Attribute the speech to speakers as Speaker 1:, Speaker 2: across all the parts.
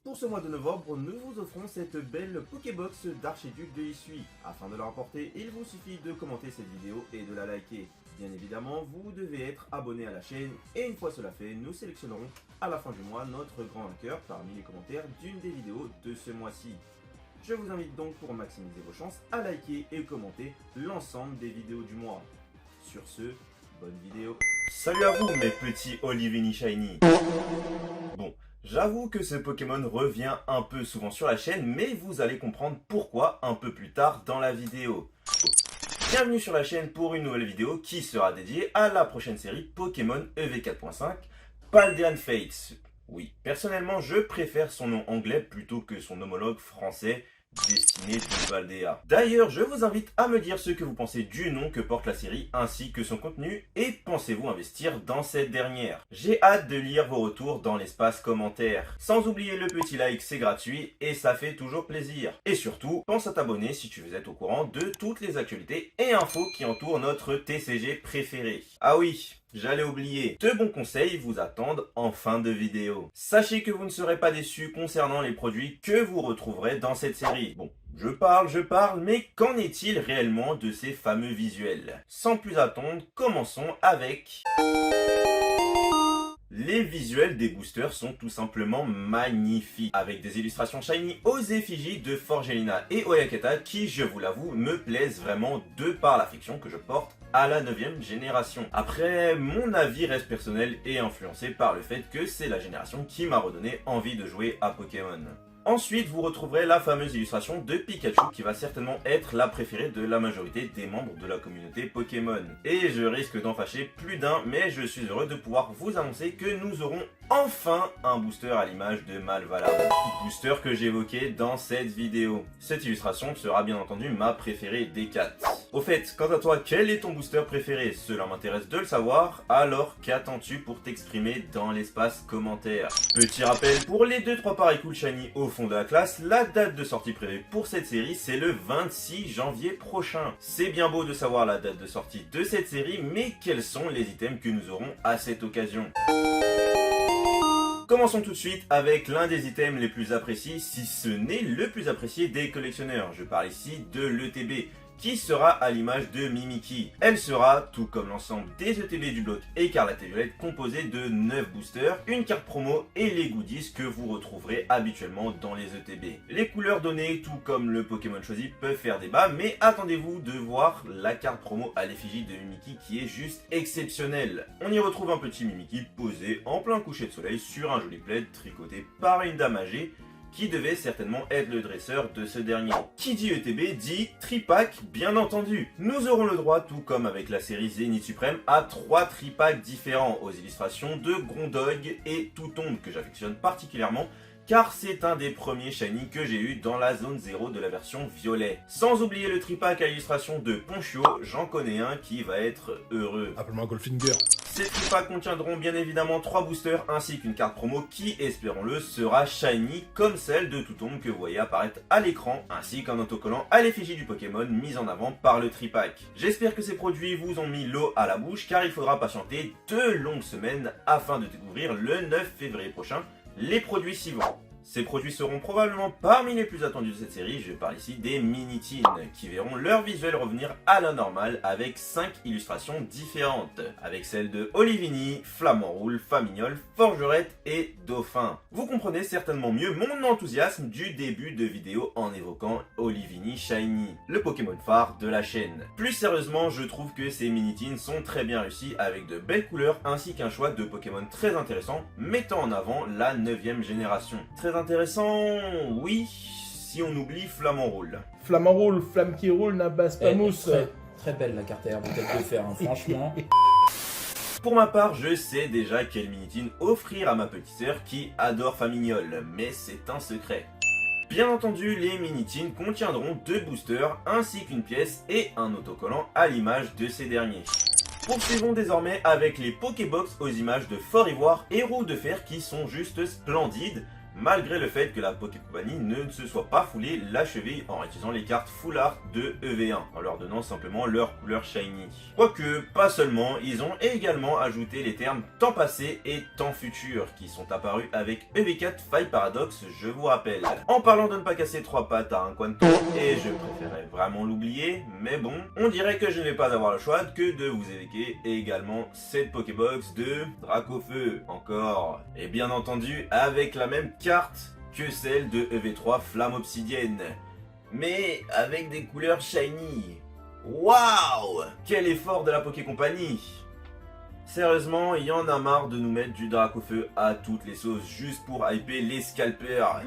Speaker 1: Pour ce mois de novembre, nous vous offrons cette belle Pokébox d'Archiduc de Hisui. Afin de la remporter, il vous suffit de commenter cette vidéo et de la liker. Bien évidemment, vous devez être abonné à la chaîne et une fois cela fait, nous sélectionnerons à la fin du mois notre grand vainqueur parmi les commentaires d'une des vidéos de ce mois-ci. Je vous invite donc pour maximiser vos chances à liker et commenter l'ensemble des vidéos du mois. Sur ce, bonne vidéo. Salut à vous mes petits Olivini Shiny. Bon, j'avoue que ce Pokémon revient un peu souvent sur la chaîne, mais vous allez comprendre pourquoi un peu plus tard dans la vidéo. Bienvenue sur la chaîne pour une nouvelle vidéo qui sera dédiée à la prochaine série Pokémon EV4.5, Paldean Fates. Oui, personnellement je préfère son nom anglais plutôt que son homologue français, Destiné de Valdea. D'ailleurs, je vous invite à me dire ce que vous pensez du nom que porte la série ainsi que son contenu et pensez-vous investir dans cette dernière. J'ai hâte de lire vos retours dans l'espace commentaire. Sans oublier le petit like, c'est gratuit et ça fait toujours plaisir. Et surtout, pense à t'abonner si tu veux être au courant de toutes les actualités et infos qui entourent notre TCG préféré. Ah oui, j'allais oublier, de bons conseils vous attendent en fin de vidéo. Sachez que vous ne serez pas déçus concernant les produits que vous retrouverez dans cette série. Bon, je parle, mais qu'en est-il réellement de ces fameux visuels? Sans plus attendre, commençons avec... Les visuels des boosters sont tout simplement magnifiques, avec des illustrations shiny aux effigies de Forgelina et Oyakata qui, je vous l'avoue, me plaisent vraiment de par l'affection que je porte à la 9ème génération. Après, mon avis reste personnel et influencé par le fait que c'est la génération qui m'a redonné envie de jouer à Pokémon. Ensuite, vous retrouverez la fameuse illustration de Pikachu qui va certainement être la préférée de la majorité des membres de la communauté Pokémon. Et je risque d'en fâcher plus d'un, mais je suis heureux de pouvoir vous annoncer que nous aurons enfin un booster à l'image de Malvala. Booster que j'évoquais dans cette vidéo. Cette illustration sera bien entendu ma préférée des 4. Au fait, quant à toi, quel est ton booster préféré? Cela m'intéresse de le savoir, alors qu'attends-tu pour t'exprimer dans l'espace commentaire? Petit rappel, pour les 2-3 pareils cool shiny au fond de la classe, la date de sortie prévue pour cette série, c'est le 26 janvier prochain. C'est bien beau de savoir la date de sortie de cette série, mais quels sont les items que nous aurons à cette occasion? Commençons tout de suite avec l'un des items les plus appréciés, si ce n'est le plus apprécié des collectionneurs. Je parle ici de l'ETB, qui sera à l'image de Mimikyu. Elle sera, tout comme l'ensemble des ETB du bloc Écarlate et Violette, composée de 9 boosters, une carte promo et les goodies que vous retrouverez habituellement dans les ETB. Les couleurs données, tout comme le Pokémon choisi, peuvent faire débat, mais attendez-vous de voir la carte promo à l'effigie de Mimikyu qui est juste exceptionnelle. On y retrouve un petit Mimikyu posé en plein coucher de soleil sur un joli plaid tricoté par une dame âgée, qui devait certainement être le dresseur de ce dernier. Qui dit ETB dit tripack, bien entendu. Nous aurons le droit, tout comme avec la série Zénith Suprême, à 3 tripacks différents aux illustrations de Grondog et Toutombe que j'affectionne particulièrement, car c'est un des premiers shiny que j'ai eu dans la zone 0 de la version violet. Sans oublier le tripack à illustration de Ponchio, j'en connais un qui va être heureux.
Speaker 2: Appelle-moi Goldfinger.
Speaker 1: Ces tripacks contiendront bien évidemment 3 boosters ainsi qu'une carte promo qui, espérons-le, sera shiny comme celle de Toutombe que vous voyez apparaître à l'écran, ainsi qu'un autocollant à l'effigie du Pokémon mis en avant par le tripack. J'espère que ces produits vous ont mis l'eau à la bouche car il faudra patienter 2 longues semaines afin de découvrir le 9 février prochain les produits suivants. Ces produits seront probablement parmi les plus attendus de cette série, je parle ici des Minitines, qui verront leur visuel revenir à la normale avec 5 illustrations différentes, avec celles de Olivini, Flamanroule, Famignol, Forgerette et Dauphin. Vous comprenez certainement mieux mon enthousiasme du début de vidéo en évoquant Olivini Shiny, le Pokémon phare de la chaîne. Plus sérieusement, je trouve que ces Minitines sont très bien réussis avec de belles couleurs ainsi qu'un choix de Pokémon très intéressant, mettant en avant la 9ème génération. Très intéressant, oui, si on oublie Flamanroule.
Speaker 3: Flamanroule, flamme qui roule, n'abasse pas mousse.
Speaker 4: Très belle la carte en tête de fer, hein, franchement.
Speaker 1: Pour ma part, je sais déjà quelle Minitine offrir à ma petite sœur qui adore Famignol, mais c'est un secret. Bien entendu, les Minitines contiendront 2 boosters ainsi qu'une pièce et un autocollant à l'image de ces derniers. Poursuivons désormais avec les Pokébox aux images de Fort Ivoire et Roue de Fer qui sont juste splendides, malgré le fait que la Poké Company ne se soit pas foulé la cheville en utilisant les cartes Full Art de EV1, en leur donnant simplement leur couleur shiny. Quoique, pas seulement, ils ont également ajouté les termes temps passé et temps futur, qui sont apparus avec EV4 Faille Paradox, je vous rappelle. En parlant de ne pas casser trois pattes à un Quantum, et je préférais vraiment l'oublier, mais bon, on dirait que je ne vais pas avoir le choix que de vous évoquer également cette Pokébox de Dracofeu, encore, et bien entendu avec la même carte que celle de EV3 Flamme Obsidienne, mais avec des couleurs shiny. Waouh! Quel effort de la Poké Company! Sérieusement, il y en a marre de nous mettre du Dracofeu à toutes les sauces juste pour hyper les scalpers.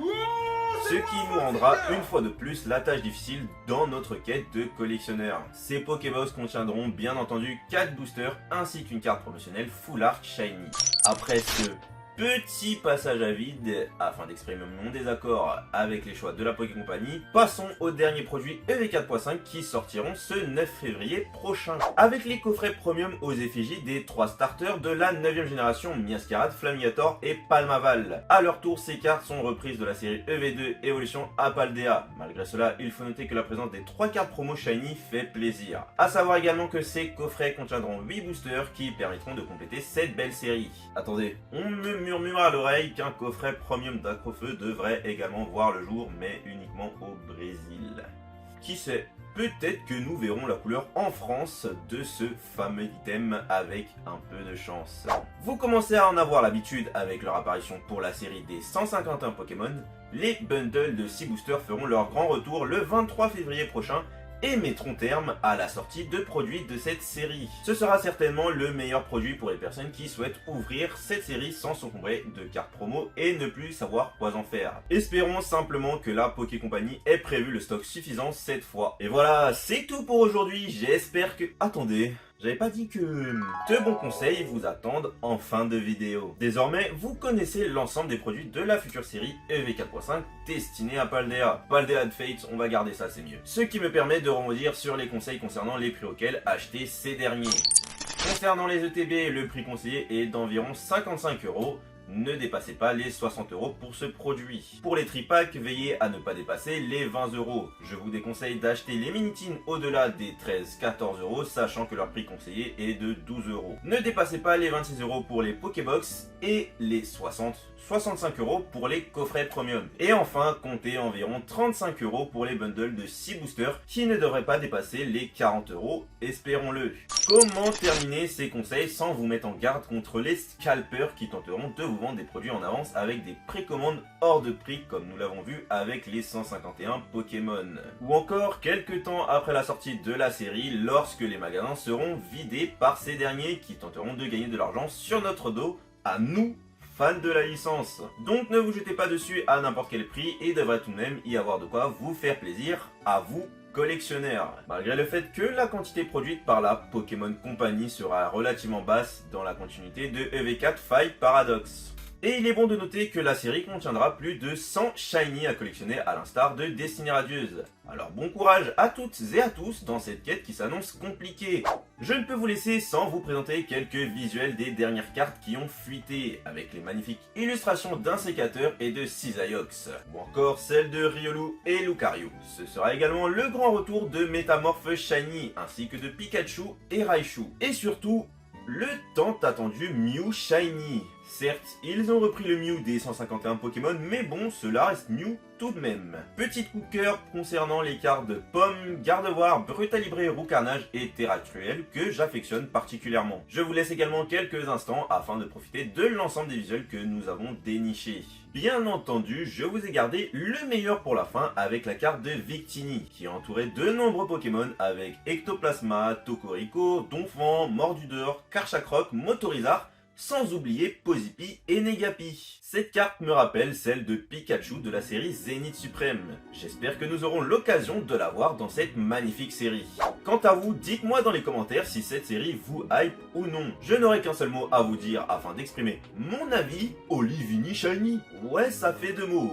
Speaker 1: Ce qui nous rendra une fois de plus la tâche difficile dans notre quête de collectionneur. Ces Pokébox contiendront bien entendu 4 boosters ainsi qu'une carte promotionnelle Full Art Shiny. Après ce petit passage à vide, afin d'exprimer mon désaccord avec les choix de la Poké Company, passons aux derniers produits EV4.5 qui sortiront ce 9 février prochain. Avec les coffrets premium aux effigies des 3 starters de la 9ème génération Miascarade, Flamigator et Palmaval. A leur tour, ces cartes sont reprises de la série EV2 Evolution à Paldea. Malgré cela, il faut noter que la présence des 3 cartes promo shiny fait plaisir. A savoir également que ces coffrets contiendront 8 boosters qui permettront de compléter cette belle série. Attendez, on me murmure à l'oreille qu'un coffret premium d'Acrofeu devrait également voir le jour, mais uniquement au Brésil. Qui sait, peut-être que nous verrons la couleur en France de ce fameux item avec un peu de chance. Vous commencez à en avoir l'habitude avec leur apparition pour la série des 151 Pokémon. Les bundles de 6 boosters feront leur grand retour le 23 février prochain et mettront terme à la sortie de produits de cette série. Ce sera certainement le meilleur produit pour les personnes qui souhaitent ouvrir cette série sans s'encombrer de cartes promo et ne plus savoir quoi en faire. Espérons simplement que la Poké Company ait prévu le stock suffisant cette fois. Et voilà, c'est tout pour aujourd'hui. J'espère que... Attendez... J'avais pas dit que de bons conseils vous attendent en fin de vidéo. Désormais, vous connaissez l'ensemble des produits de la future série EV4.5 destinée à Paldea. Paldea de Fates, on va garder ça, c'est mieux. Ce qui me permet de rebondir sur les conseils concernant les prix auxquels acheter ces derniers. Concernant les ETB, le prix conseillé est d'environ 55 €. Ne dépassez pas les 60 € pour ce produit. Pour les tripacks, veillez à ne pas dépasser les 20 €. Je vous déconseille d'acheter les Minitines au-delà des 13-14 €, sachant que leur prix conseillé est de 12 €. Ne dépassez pas les 26 € pour les Pokébox et les 60-65 € pour les coffrets premium. Et enfin, comptez environ 35 € pour les bundles de 6 boosters qui ne devraient pas dépasser les 40 €, espérons-le. Comment terminer ces conseils sans vous mettre en garde contre les scalpers qui tenteront de vous vendre des produits en avance avec des précommandes hors de prix comme nous l'avons vu avec les 151 Pokémon. Ou encore quelques temps après la sortie de la série lorsque les magasins seront vidés par ces derniers qui tenteront de gagner de l'argent sur notre dos à nous, fans de la licence. Donc ne vous jetez pas dessus à n'importe quel prix et devrait tout de même y avoir de quoi vous faire plaisir à vous collectionneurs. Malgré le fait que la quantité produite par la Pokémon Company sera relativement basse dans la continuité de EV4 Faille Paradox. Et il est bon de noter que la série contiendra plus de 100 shiny à collectionner à l'instar de Destinée Radieuse. Alors bon courage à toutes et à tous dans cette quête qui s'annonce compliquée. Je ne peux vous laisser sans vous présenter quelques visuels des dernières cartes qui ont fuité, avec les magnifiques illustrations d'un sécateur et de Cisaiox, ou encore celles de Riolu et Lucario. Ce sera également le grand retour de Métamorphe Shiny, ainsi que de Pikachu et Raichu. Et surtout, le tant attendu Mew Shiny. Certes, ils ont repris le Mew des 151 Pokémon, mais bon, cela reste Mew tout de même. Petit coup de cœur concernant les cartes de Pomme, Gardevoir, Brutalibré, Roucarnage et Terra Cruel que j'affectionne particulièrement. Je vous laisse également quelques instants afin de profiter de l'ensemble des visuels que nous avons dénichés. Bien entendu, je vous ai gardé le meilleur pour la fin avec la carte de Victini, qui a entouré de nombreux Pokémon avec Ectoplasma, Tokorico, Donphan, Mordudor, Karchakroc, Motorizard, sans oublier Pozipi et Negapi. Cette carte me rappelle celle de Pikachu de la série Zénith Suprême. J'espère que nous aurons l'occasion de la voir dans cette magnifique série. Quant à vous, dites-moi dans les commentaires si cette série vous hype ou non. Je n'aurai qu'un seul mot à vous dire afin d'exprimer mon avis, Olivini Shiny. Ouais, ça fait 2 mots.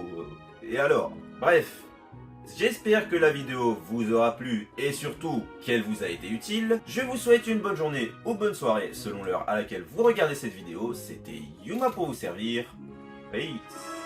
Speaker 1: Et alors? Bref. J'espère que la vidéo vous aura plu et surtout qu'elle vous a été utile. Je vous souhaite une bonne journée ou bonne soirée selon l'heure à laquelle vous regardez cette vidéo. C'était Yuma pour vous servir. Peace.